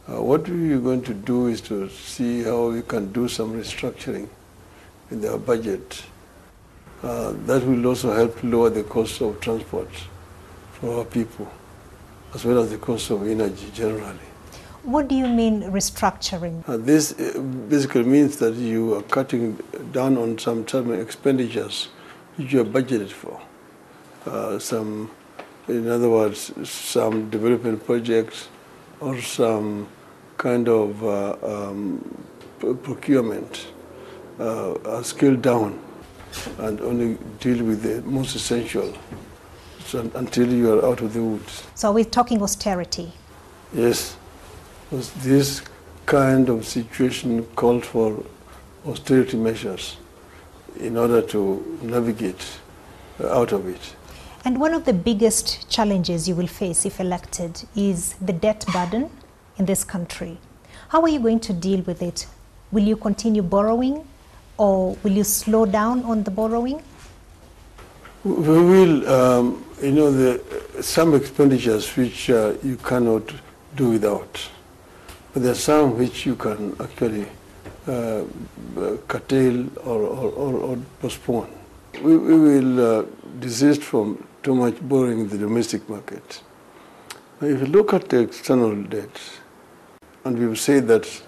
What we are going to do is to see how we can do some restructuring in our budget. That will also help lower the cost of transport for our people, as well as the cost of energy generally. What do you mean restructuring? This basically means that you are cutting down on some expenditures which you are budgeted for. In other words, some development projects or some kind of procurement are scaled down and only deal with the most essential until you are out of the woods. So are we talking austerity? Yes. This kind of situation called for austerity measures in order to navigate out of it. And one of the biggest challenges you will face if elected is the debt burden in this country. How are you going to deal with it? Will you continue borrowing, or will you slow down on the borrowing? We will, some expenditures which you cannot do without. But there are some which you can actually curtail or postpone. We will desist from too much borrowing in the domestic market. If you look at the external debt, and we will say that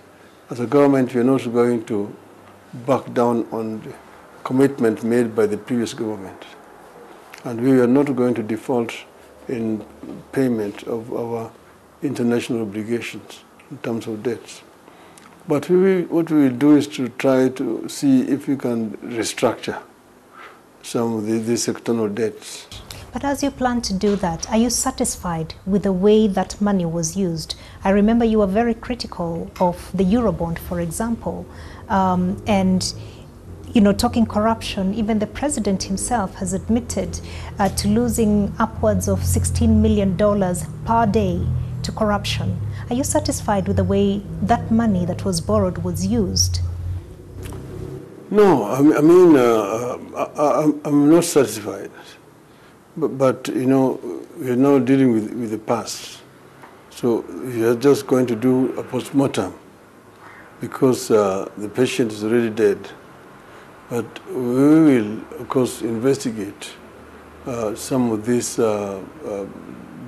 as a government we are not going to back down on the commitment made by the previous government. And we are not going to default in payment of our international obligations in terms of debts. But what we will do is to try to see if we can restructure some of these external debts. But as you plan to do that, are you satisfied with the way that money was used? I remember you were very critical of the Eurobond, for example, and talking corruption. Even the president himself has admitted to losing upwards of $16 million per day to corruption. Are you satisfied with the way that money that was borrowed was used? No, I'm not satisfied. But we are now dealing with the past. So we are just going to do a post-mortem because the patient is already dead. But we will, of course, investigate some of these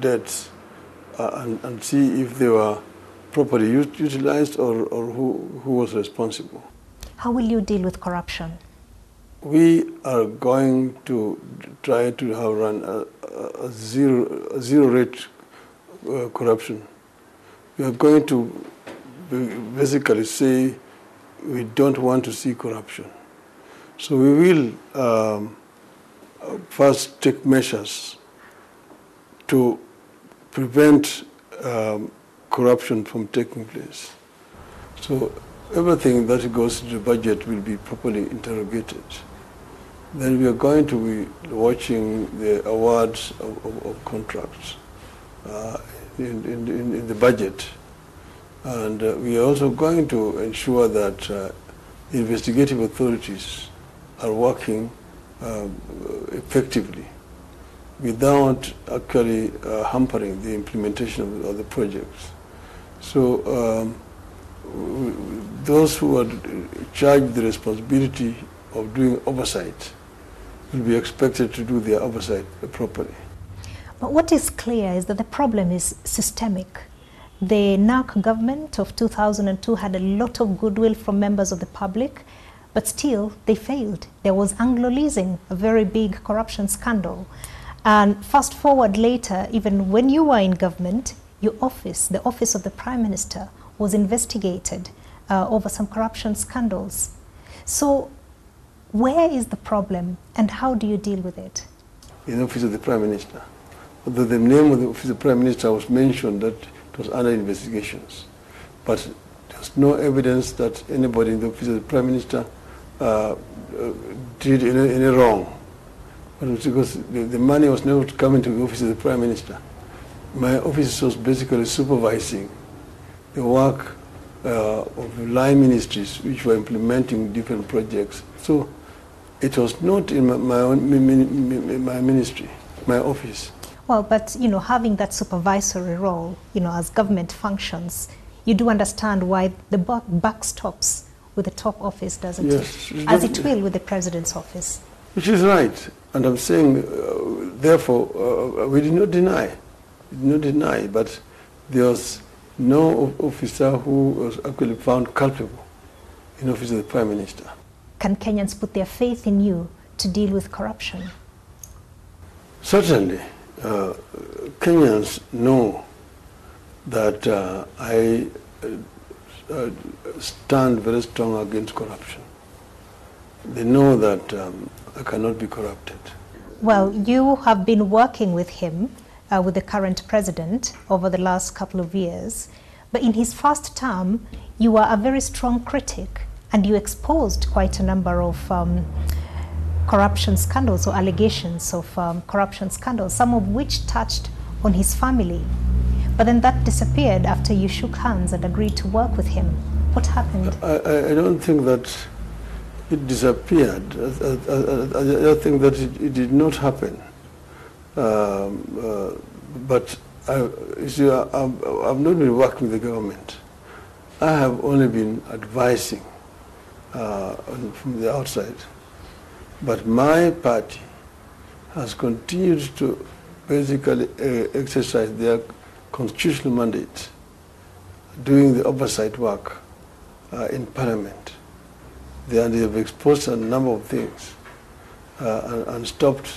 debts and see if they were properly utilized or who was responsible. How will you deal with corruption? We are going to try to run a zero rate corruption. We are going to basically say we don't want to see corruption. So we will first take measures to prevent corruption from taking place. So everything that goes to the budget will be properly interrogated. Then we are going to be watching the awards of contracts in the budget. And we are also going to ensure that investigative authorities are working effectively without actually hampering the implementation of the projects. So those who are charged with the responsibility of doing oversight will be expected to do their oversight properly. But what is clear is that the problem is systemic. The NARC government of 2002 had a lot of goodwill from members of the public, but still they failed. There was Anglo-leasing, a very big corruption scandal. And fast forward later, even when you were in government, your office, the office of the Prime Minister, was investigated over some corruption scandals. So where is the problem and how do you deal with it? In the office of the Prime Minister. Although the name of the office of the Prime Minister was mentioned that it was under investigations. But there's no evidence that anybody in the office of the Prime Minister did any wrong. But it was because the money was never coming to the office of the Prime Minister. My office was basically supervising the work of line ministries which were implementing different projects. So it was not in my ministry, my office. Well, but having that supervisory role, as government functions, you do understand why the buck stops with the top office, doesn't Yes, it? As it will with the president's office. Which is right. And I'm saying, therefore, we did not deny. We did not deny, but there was no officer who was actually found culpable in office of the Prime Minister. Can Kenyans put their faith in you to deal with corruption? Certainly. Kenyans know that I stand very strong against corruption. They know that I cannot be corrupted. Well, you have been working with him, with the current president, over the last couple of years. But in his first term, you were a very strong critic, and you exposed quite a number of corruption scandals or allegations of corruption scandals, some of which touched on his family. But then that disappeared after you shook hands and agreed to work with him. What happened? I don't think that it disappeared. I think that it did not happen. But you see, I've not been working with the government. I have only been advising from the outside. But my party has continued to basically exercise their constitutional mandate, doing the oversight work in Parliament. They have exposed a number of things and stopped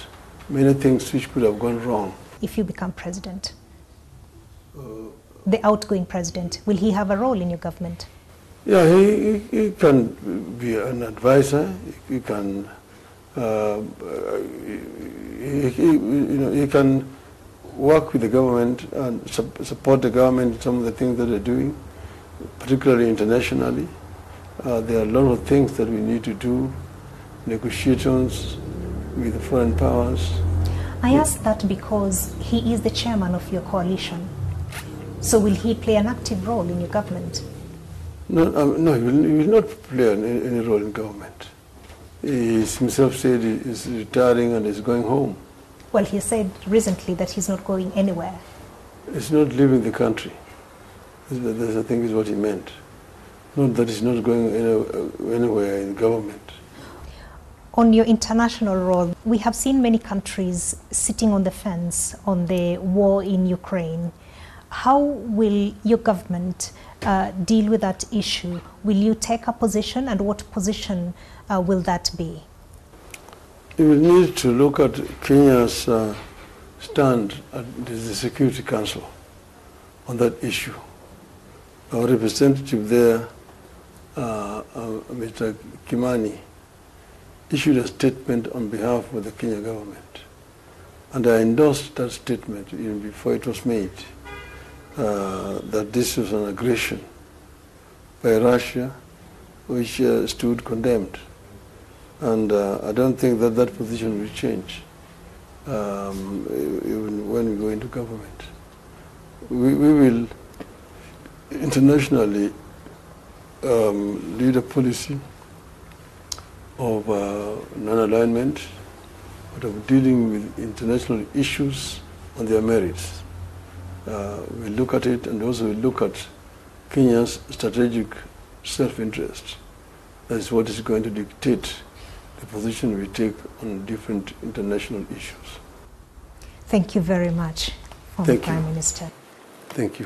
many things which could have gone wrong. If you become president, the outgoing president, will he have a role in your government? Yeah, he can be an advisor. He can, he can work with the government and support the government in some of the things that they're doing, particularly internationally. There are a lot of things that we need to do, negotiations with the foreign powers. I ask that because he is the chairman of your coalition. So will he play an active role in your government? No, he will not play any role in government. He himself said he is retiring and is going home. Well, he said recently that he's not going anywhere. He's not leaving the country. This, I think, is what he meant. Not that he's not going anywhere in government. On your international role, we have seen many countries sitting on the fence on the war in Ukraine. How will your government deal with that issue? Will you take a position, and what position will that be? We will need to look at Kenya's stand at the Security Council on that issue. Our representative there, Mr. Kimani, issued a statement on behalf of the Kenya government. And I endorsed that statement even before it was made, that this was an aggression by Russia, which stood condemned. And I don't think that that position will change even when we go into government. We will internationally lead a policy of non-alignment, but of dealing with international issues on their merits. We look at it, and also we look at Kenya's strategic self-interest. That is what is going to dictate the position we take on different international issues. Thank you very much, former Prime Minister. Thank you.